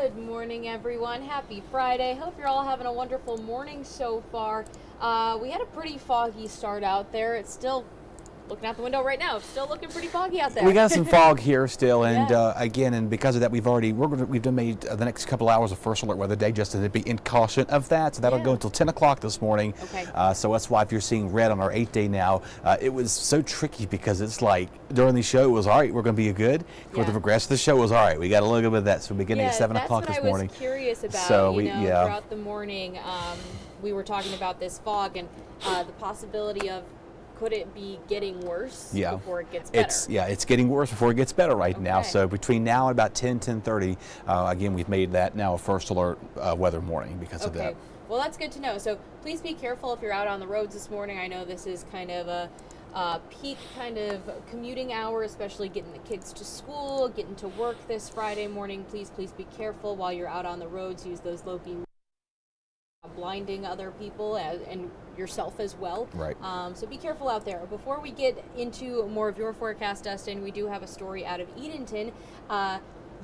Good morning, everyone. Happy Friday. Hope you're all having a wonderful morning so far. We had a pretty foggy start out there. It's still, looking out the window right now, it's still looking pretty foggy out there. We got some fog here still, and Yes. again, and because of that, we've done made the next couple hours of first alert weather day just to be in caution of that. So that'll go until 10 o'clock this morning. Okay. So that's why if you're seeing red on our 8-day now, it was so tricky because it's like during the show it was all right, we're going to be good. For the rest of the show it was all right. We got a little bit of that. So beginning at 7 o'clock this morning. That's what I was curious about. So throughout the morning, we were talking about this fog and the possibility of, could it be getting worse before it gets better? It's getting worse before it gets better right now. So between now and about 10:30, again, we've made that now a first alert weather morning because of that. Well, that's good to know. So please be careful if you're out on the roads this morning. I know this is kind of a peak kind of commuting hour, especially getting the kids to school, getting to work this Friday morning. Please be careful while you're out on the roads. Use those low beam, blinding other people and yourself as well. Right. So be careful out there. Before we get into more of your forecast, Dustin, we do have a story out of Edenton.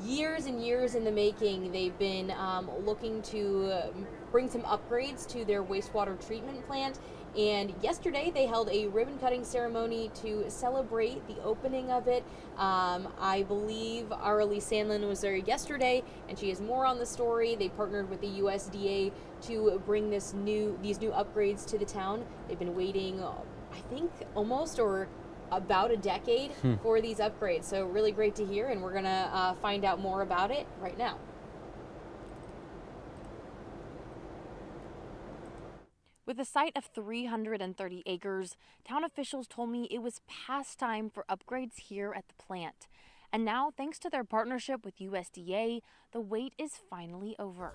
Years and years in the making, they've been looking to bring some upgrades to their wastewater treatment plant. And yesterday they held a ribbon cutting ceremony to celebrate the opening of it. I believe Arlie Sandlin was there yesterday, and she has more on the story. They partnered with the USDA to bring these new upgrades to the town. They've been waiting, I think, almost or about a decade for these upgrades. So really great to hear, and we're gonna find out more about it right now. With a site of 330 acres, town officials told me it was past time for upgrades here at the plant. And now, thanks to their partnership with USDA, the wait is finally over.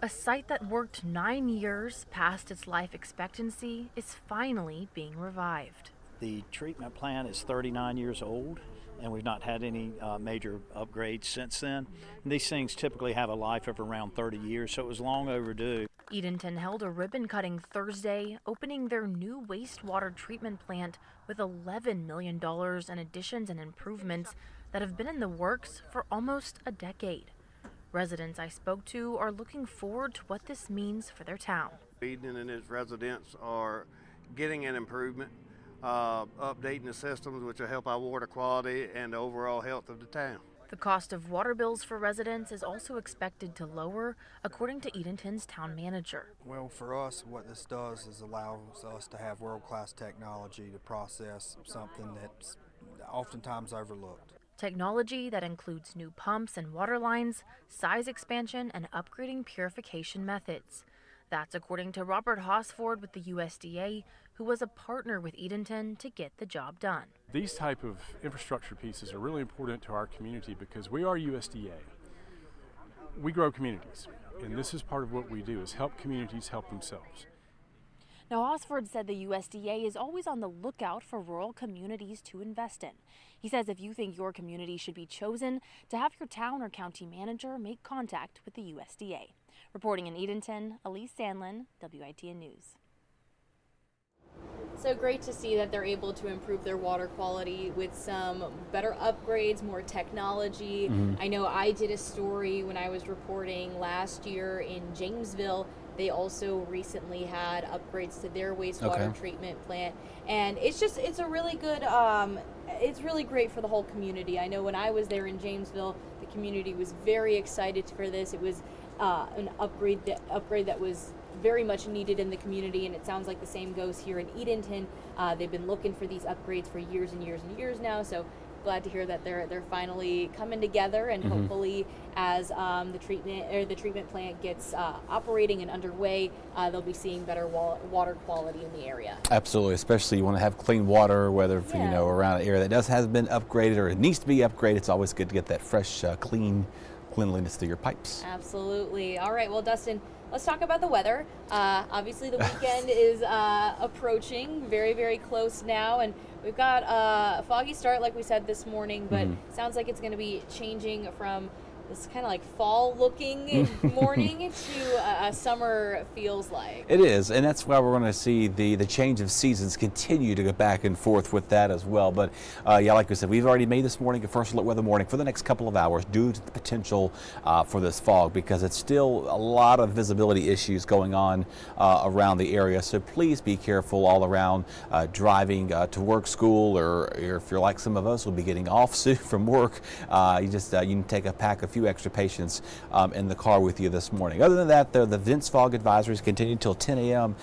A site that worked 9 years past its life expectancy is finally being revived. The treatment plant is 39 years old, and we've not had any major upgrades since then. And these things typically have a life of around 30 years, so it was long overdue. Edenton held a ribbon cutting Thursday, opening their new wastewater treatment plant with $11 million in additions and improvements that have been in the works for almost a decade. Residents I spoke to are looking forward to what this means for their town. Edenton and its residents are getting an improvement, updating the systems which will help our water quality and the overall health of the town. The cost of water bills for residents is also expected to lower, according to Edenton's town manager. Well, for us, what this does is allows us to have world-class technology to process something that's oftentimes overlooked. Technology that includes new pumps and water lines, size expansion, and upgrading purification methods. That's according to Robert Hosford with the USDA, who was a partner with Edenton to get the job done. These type of infrastructure pieces are really important to our community because we are USDA. We grow communities, and this is part of what we do, is help communities help themselves. Now, Hosford said the USDA is always on the lookout for rural communities to invest in. He says if you think your community should be chosen to have your town or county manager make contact with the USDA. Reporting in Edenton, Elise Sandlin, WITN News. So great to see that they're able to improve their water quality with some better upgrades, more technology. I know I did a story when I was reporting last year in Jamesville. They also recently had upgrades to their wastewater treatment plant. And it's a really good, it's really great for the whole community. I know when I was there in Jamesville, the community was very excited for this. It was an upgrade that was very much needed in the community, and it sounds like the same goes here in Edenton. They've been looking for these upgrades for years and years and years now, so glad to hear that they're finally coming together, and hopefully as the treatment plant gets operating and underway, they'll be seeing better water quality in the area. Absolutely, especially you want to have clean water, whether around an area that has been upgraded or it needs to be upgraded. It's always good to get that fresh, cleanliness through your pipes. Absolutely. All right, well, Dustin, let's talk about the weather. Obviously, the weekend is approaching, very, very close now, and we've got a foggy start, like we said this morning, but sounds like it's going to be changing from this kind of like fall looking morning to a summer feels like. It is, and that's why we're going to see the change of seasons continue to go back and forth with that as well. But yeah, like we said, we've already made this morning a first alert weather morning for the next couple of hours due to the potential for this fog, because it's still a lot of visibility issues going on around the area. So please be careful all around driving to work, school, or if you're like some of us, will be getting off soon from work. You can take a pack of few extra patients in the car with you this morning. Other than that, though, the dense fog advisories continue till 10 a.m.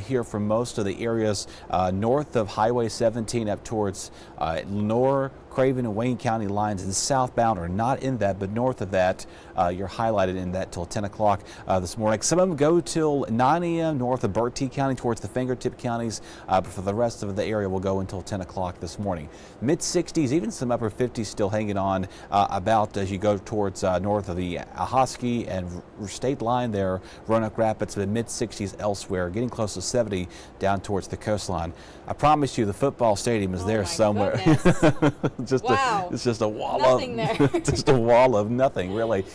Here for most of the areas north of Highway 17 up towards Lenore, Craven, and Wayne County lines, and southbound are not in that, but north of that, you're highlighted in that till 10 o'clock this morning. Some of them go till 9 a.m. north of Bertie County towards the fingertip counties, but for the rest of the area will go until 10 o'clock this morning. Mid-60s, even some upper 50s still hanging on about as you go towards north of the Ahoskie and state line there, Roanoke Rapids, but mid-60s elsewhere, getting close to 70 down towards the coastline. I promise you the football stadium is there somewhere. It's just a wall nothing of there. just a wall of nothing, really.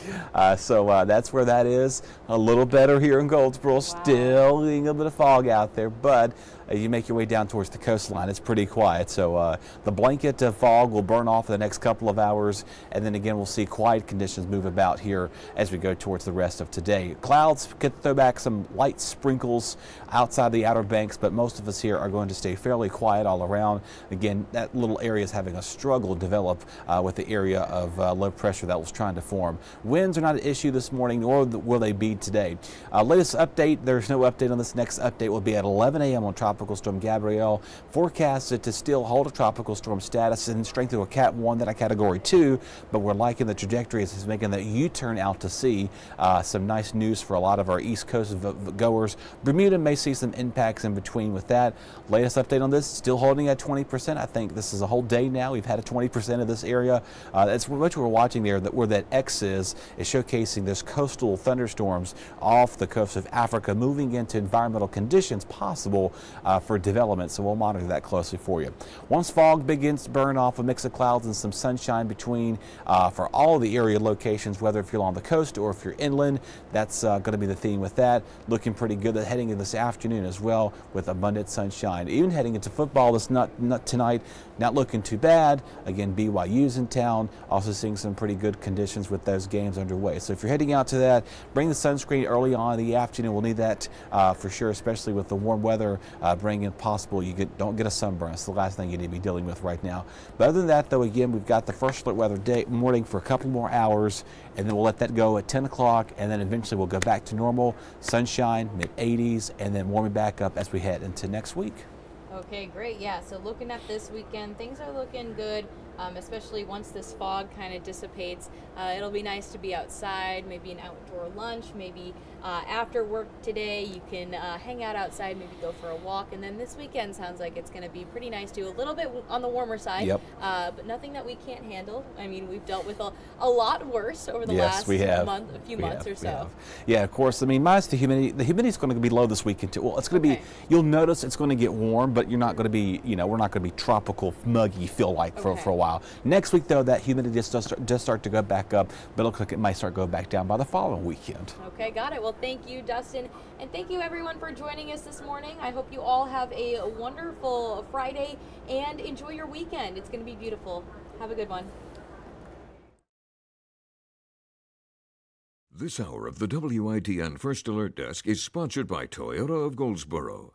So that's where that is. A little better here in Goldsboro. Still getting a bit of fog out there, but as you make your way down towards the coastline, it's pretty quiet. So the blanket of fog will burn off in the next couple of hours, and then again we'll see quiet conditions move about here as we go towards the rest of today. Clouds could throw back some light sprinkles outside the Outer Banks, but most of us here are going to stay fairly quiet all around. Again, that little area is having a struggle develop with the area of low pressure that was trying to form. Winds are not an issue this morning, nor will they be today. Latest update, there's no update on this. Next update will be at 11 a.m. on Tropical Storm Gabrielle. Forecasted to still hold a tropical storm status and strengthen to a Cat 1, then a Category 2, but we're liking the trajectory as it's making that U-turn out to sea. Some nice news for a lot of our East Coast goers. Bermuda may see some impacts in between with that. Latest update on this, still holding at 20%. I think this is a whole day now. We've had a 20% of this area. That's what we're watching there, where that X is showcasing this coastal thunderstorms off the coast of Africa, moving into environmental conditions possible for development. So we'll monitor that closely for you. Once fog begins to burn off, a mix of clouds and some sunshine between for all of the area locations, whether if you're on the coast or if you're inland, that's going to be the theme with that. Looking pretty good heading into this afternoon as well, with abundant sunshine. Even heading into football, that's not tonight, not looking too bad. Again, BYU's in town, also seeing some pretty good conditions with those games underway. So if you're heading out to that, bring the sunscreen early on in the afternoon. We'll need that for sure, especially with the warm weather. Bring in possible don't get a sunburn. It's the last thing you need to be dealing with right now. But other than that, though, again, we've got the first alert weather morning for a couple more hours, and then we'll let that go at 10 o'clock, and then eventually we'll go back to normal, sunshine, mid-80s, and then warming back up as we head into next week. Okay, great. Yeah, so looking at this weekend, things are looking good, especially once this fog kind of dissipates. It'll be nice to be outside, maybe an outdoor lunch, maybe after work today you can hang out outside, maybe go for a walk. And then this weekend sounds like it's going to be pretty nice too, a little bit on the warmer side, but nothing that we can't handle. I mean, we've dealt with a lot worse over the last few months or so. Yeah, of course. I mean, minus the humidity. The humidity is going to be low this weekend too. Well, it's going to be, you'll notice it's going to get warm, but you're not going to be, we're not going to be tropical, muggy feel like for a while. Next week, though, that humidity just start to go back up, but it looks like it might start going back down by the following weekend. Okay, got it. Well, thank you, Dustin, and thank you everyone for joining us this morning. I hope you all have a wonderful Friday and enjoy your weekend. It's going to be beautiful. Have a good one. This hour of the WITN First Alert Desk is sponsored by Toyota of Goldsboro.